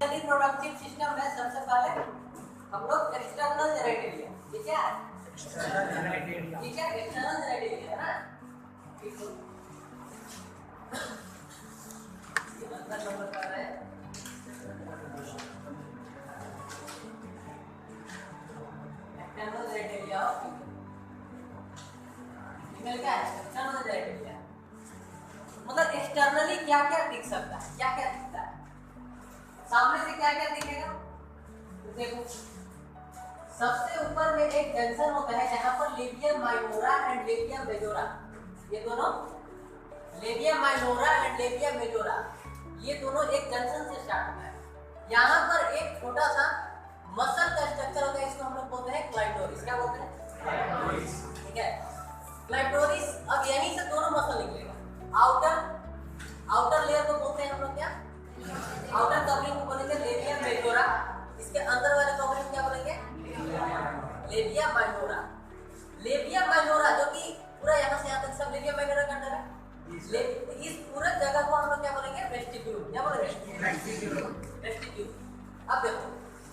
Reproductive system में सबसे पहले हम लोग एक्सटर्नल जेनिटलिया, ठीक है? ठीक है, एक्सटर्नल जेनिटलिया है ना? ठीक है। ये अंदर नंबर कर रहे हैं। एक्सटर्नल जेनिटलिया निकल गया है। एक्सटर्नल जेनिटलिया मतलब एक्सटर्नली क्या क्या दिख सकता है, क्या क्या दिखता है, सामने से क्या क्या दिखेगा? देखो सबसे ऊपर में एक जंक्शन होता है जहां पर labium minora and labium majora, ये दोनों labium minora and labium majora ये दोनों एक जंक्शन से स्टार्ट होता है। यहाँ पर एक छोटा सा मसल का स्ट्रक्चर होता है, इसको हम लोग बोलते हैं क्लाइटोरिस। क्या बोलते हैं? ठीक है, क्लाइटोरिस। अब यहीं से दोनों मसल निकलेगा। आउटर लेयर को बोलते हैं हम लोग क्या? आउटर कवरिंग को बोलेंगे लेबियम मेजोरा। इसके अंदर वाले कवरिंग क्या बोलेंगे? Labium minora. लेबियम माइनोरा जो कि पूरा यहाँ से यहाँ तक सब लेबियम माइनोरा का अंदर है। इस पूरे जगह को हम लोग क्या बोलेंगे? वेस्टिब्यूल। क्या बोलेंगे? वेस्टिब्यूल। अब देखो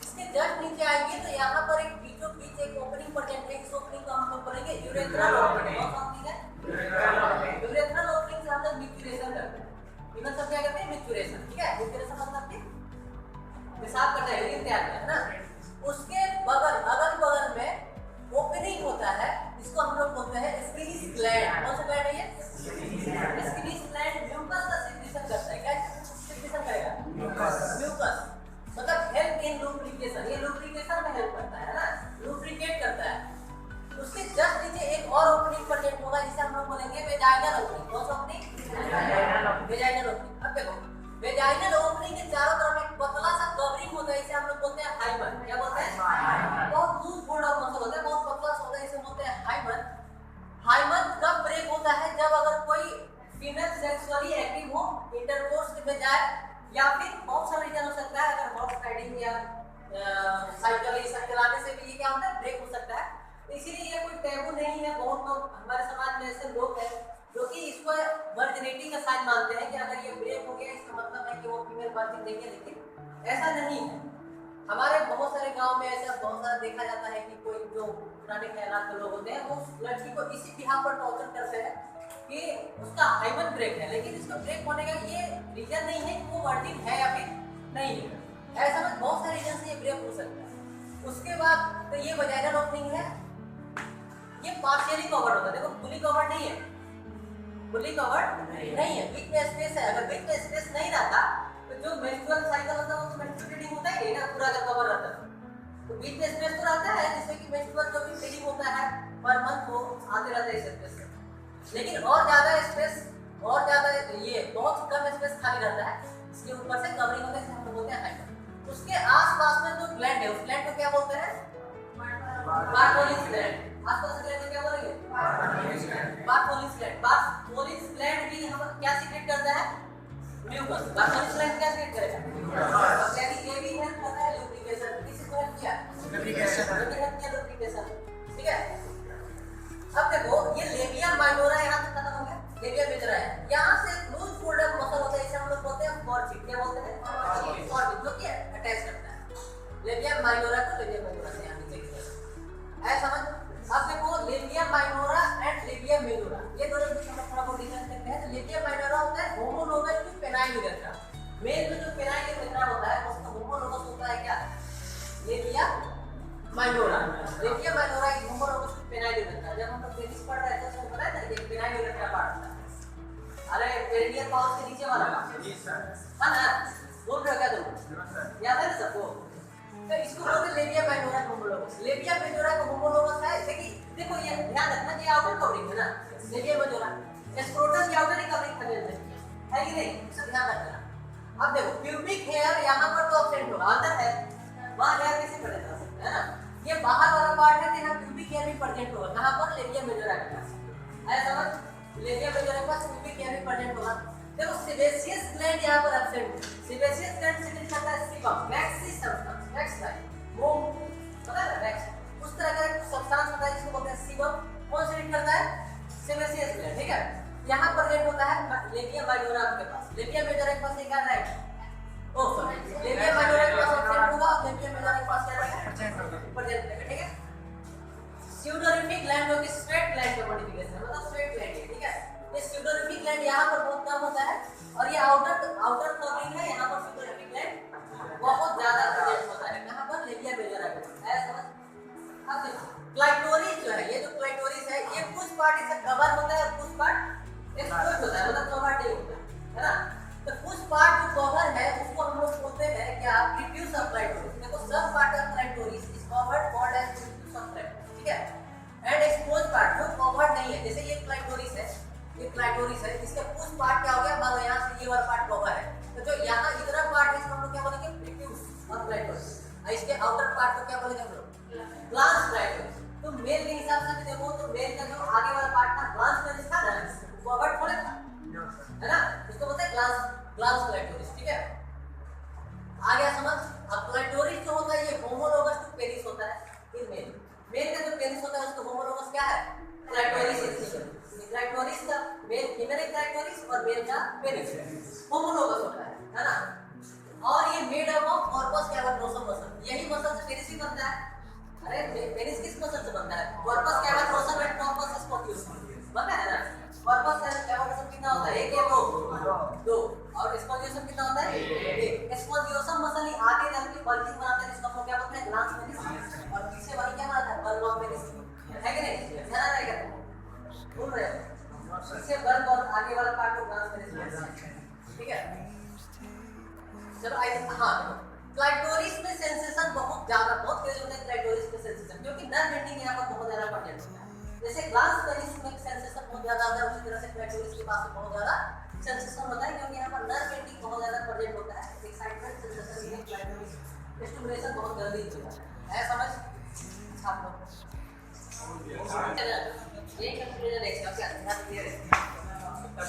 इसके जस्ट नीचे आएंगे तो यहाँ पर एक बीचों बीच एक ओपनिंग प्रेजेंट है। इस ओपनिंग को हम लोग बोलेंगे यूरेथ्रल ओपनिंग। कौन सा ओपनिंग है? यूरेथ्रल ओपनिंग से हम लोग मिक्चुरेशन करते हैं। इधर सब क्या करते हैं? मिक्चुरेशन। ठीक है, मिक्चुरेशन मतलब कि पेशाब करना है, यूरिन तैयार करना है ना। उसके बगल अगल बगल में ओपनिंग होता है, इसको हम लोग बोलते हैं स्किनिस ग्लैंड। कौन सा ग्लैंड है ये? स्किनिस ग्लैंड म्यूकस का सिक्रीशन करता है। क्या सिक्रीशन करेगा? म्यूकस मतलब हेल्प इन लुब्रिकेशन। ये लुब्रिकेशन में हेल्प करता है ना, लुब्रिकेट करता है। उसके जस्ट नीचे एक और ओपनिंग प्रेजेंट होगा जिसे हम लोग बोलेंगे वेजाइनल ओपनिंग। कौन सा ओपनिंग? Vaginal opening. अब देखो वेजाइनल ओपनिंग के चारों तरफ एक पतला सा कवरिंग होता है, इसे हम लोग बोलते हैं हाइमन। क्या बोलते हैं? बहुत लूज फोल्ड ऑफ मसल होता है, बहुत पतला सा होता है, इसे बोलते हैं हाइमन। हाइमन कब ब्रेक होता है? जब अगर कोई फीमेल सेक्सुअली एक्टिव हो, इंटरकोर्स में जाए, या फिर बहुत सारे रीजन हो सकता है, अगर हॉर्स राइडिंग या साइकिल ये सब चलाने से भी ये क्या होता है? ब्रेक हो सकता है। इसीलिए ये कोई टैबू नहीं है। बहुत लोग हमारे समाज में ऐसे लोग हैं जो कि इसको वर्जिनिटी का साइन मानते हैं कि अगर ये ब्रेक हो गया इसका मतलब है कि वो फीमेल वर्जिन नहीं है, लेकिन ऐसा नहीं है। हमारे बहुत सारे गांव में ऐसा बहुत सारा देखा जाता है कि कोई जो पुराने ख्यालात के लोग होते हैं वो लड़की को इसी बिहाफ पर टॉर्चर करते हैं कि उसका हाइमन ब्रेक है, लेकिन इसका ब्रेक होने का ये रीजन नहीं है कि वो वर्जिन है या फिर नहीं है। ऐसा में बहुत सारे रीजन से ये ब्रेक हो सकता है। उसके बाद तो ये वजाइनल ओपनिंग है, ये पार्शियली कवर्ड होता है। देखो फुली कवर्ड नहीं है, फुली कवर्ड नहीं है, बीच में स्पेस है। अगर बीच में स्पेस नहीं रहता तो जो मेंस्ट्रुअल साइकिल होता है वो तो मेंस्ट्रुअल ब्लीडिंग होता ही नहीं ना, पूरा का कवर रहता है। तो बीच में स्पेस तो रहता है जिससे कि मेंस्ट्रुअल जो भी ब्लीडिंग होता है पर मंथ वो आते रहता है इस स्पेस से। लेकिन और ज्यादा स्पेस, और ज्यादा ये बहुत कम स्पेस खाली रहता है, इसके ऊपर से कवरिंग होता है, इसे हम लोग बोलते हैं हाइमन। उसके आसपास में जो ग्लैंड है उस ग्लैंड को क्या बोलते हैं? बारकोलिस ग्लैंड। आसपास ग्लैंड को क्या बोलेंगे? बारकोलिस ग्लैंड। बारकोलिस ग्लैंड भी हम क्या सीक्रेट करता है? म्यूकस। बारकोलिस ग्लैंड क्या सीक्रेट करेगा? यानी ये भी हेल्प करता है लुब्रिकेशन। किसी को हेल्प किया? लुब्रिकेशन। ठीक है, अब देखो ये लेबियम माइनोरा यहाँ से खत्म हो गया, लेबियम मेजोरा है। यहाँ से लूज फोल्डेड मसल होता है, इसे हम लोग बोलते हैं फॉर्सिक। क्या बोलते हैं? फॉर्सिक, जो कि अटैच करता है लेबियम माइनोरा को लेबियम मेजोरा से। यहाँ नीचे ऐसा समझ। अब देखो labium minora and labium majora ये दोनों बीच में थोड़ा बहुत डिफरेंस करते हैं। तो लेबियम माइनोरा होता है homologous to penile urethra. Male में जो पेनाइल यूरेथ्रा होता है उसका होमोलोगस होता है क्या? Labium minora. लेबियम माइनोरा एक होमोलोगस टू पेनाइल यूरेथ्रा। जब हम लोग पेनिस पढ़ रहे थे तो पता है ना ये पेनाइल यूरेथ्रा पार्ट था। अरे पेरिनियल पाउच के नीचे वाला का जी सर है ना, बोल रहे हो क्या तुम? याद है ना सबको? तो इसको बोलते हैं labium minora homologous. Labium majora का होमोलोगस है, लेकिन देखो ये ध्यान रखना कि आउटर कवरिंग है ना लेबियम मेजोरा, स्क्रोटम की आउटर कवरिंग है कि नहीं, इसका ध्यान रखना। अब देखो प्यूबिक हेयर यहाँ पर तो एब्सेंट होगा, अंदर है, वहां हेयर कैसे पड़ेगा है ना। ये बाहर वाला पार्ट है, यहाँ प्यूबिक हेयर भी प्रेजेंट होगा। कहां पर? लेबियम मेजोरा के पास। ऐसा समझ, लेबियम मेजोरा के पास प्यूबिक हेयर भी प्रेजेंट होगा। देखो सेबेशियस ग्लैंड यहाँ पर एब्सेंट है। सेबेशियस ग्लैंड सीक्रेट करता है सीबम, वैक्सी सब्सटेंस, वैक्स लाइक मोम, पता है ना वैक्स, उस तरह का एक सब्सटेंस होता है जिसको बोलते हैं सीबम। कौन सीक्रेट करता है? Sebaceous gland. ठीक है, यहाँ प्रेजेंट होता है लेबियम माइनोरा के पास। लेबियम मेजोरा के पास एक right, oh sorry labium minora prepuce of clitoris. देखो सब part of clitoris is covered called as prepuce of clitoris, ठीक है? And exposed part जो covered नहीं है, जैसे ये clitoris है, इसके पुश पार्ट क्या हो गया? मान लो यहाँ से ये वाला पार्ट कवर है, तो जो यहाँ इतना पार्ट है इसको हम लोग क्या बोलेंगे? prepuce of clitoris. और इसके आउटर पार्ट को क्या बोलेंगे हम लोग? glans clitoris. तो मेल के हिसाब से भी देखो तो मेल का जो आगे वाला पार्ट था glans clitoris था ना, कवर्ड थोड़ा था, है ना? इसको बोलते हैं glans clitoris, ठीक है? आ गया समझ? अब क्लाइटोरिस जो होता है ये होमोलोगस टू पेनिस होता है इन मेल का जो पेनिस होता है उसको होमोलोगस क्या है? क्लाइटोरिस है। क्लाइटोरिस का मेल फीमेल क्लाइटोरिस और मेल का पेनिस होमोलोगस होता है ना? और ये made up of corpus cavernosum muscle, यही मसल से पेनिस भी बनता है। अरे पेनिस किस मसल से बनता है? कॉर्पस कैवर्नोसम एंड कॉर्पस स्पोटियोसम बनता है ना? कॉर्पस कैवर्नोसम कितना होता है? एक या दो और स्पोटियोसम कितना होता है? एक। स्पोटियोसम मसल ही आगे जाके बल्किंग बनाता है, इसको हम क्या बोलते हैं? Glans penis. और पीछे वाली क्या बनाता है? बल्ब ऑफ पेनिस, है कि नहीं? ध्यान रहेगा, भूल रहे हो? पीछे बल्ब और आगे वाला पार्ट को ग्लांस पेनिस बोलते हैं, ठीक है? चलो हाँ, क्लाइटोरिस में सेंसेशन बहुत ज्यादा, बहुत तेज होता है क्लाइटोरिस में सेंसेशन, क्योंकि नर्व एंडिंग यहाँ पर बहुत ज्यादा प्रेजेंट होता है। जैसे ग्लांस पेनिस में सेंसेशन बहुत ज्यादा होता है, उसी तरह से क्लाइटोरिस के पास बहुत ज्यादा सेंसेशन होता है, क्योंकि यहाँ पर नर्व एंडिंग बहुत ज्यादा प्रेजेंट होता है। एक्साइटमेंट सेंसेशन में क्लाइटोरिस स्टिमुलेशन बहुत जल्दी होता है, समझ? छात्रों ये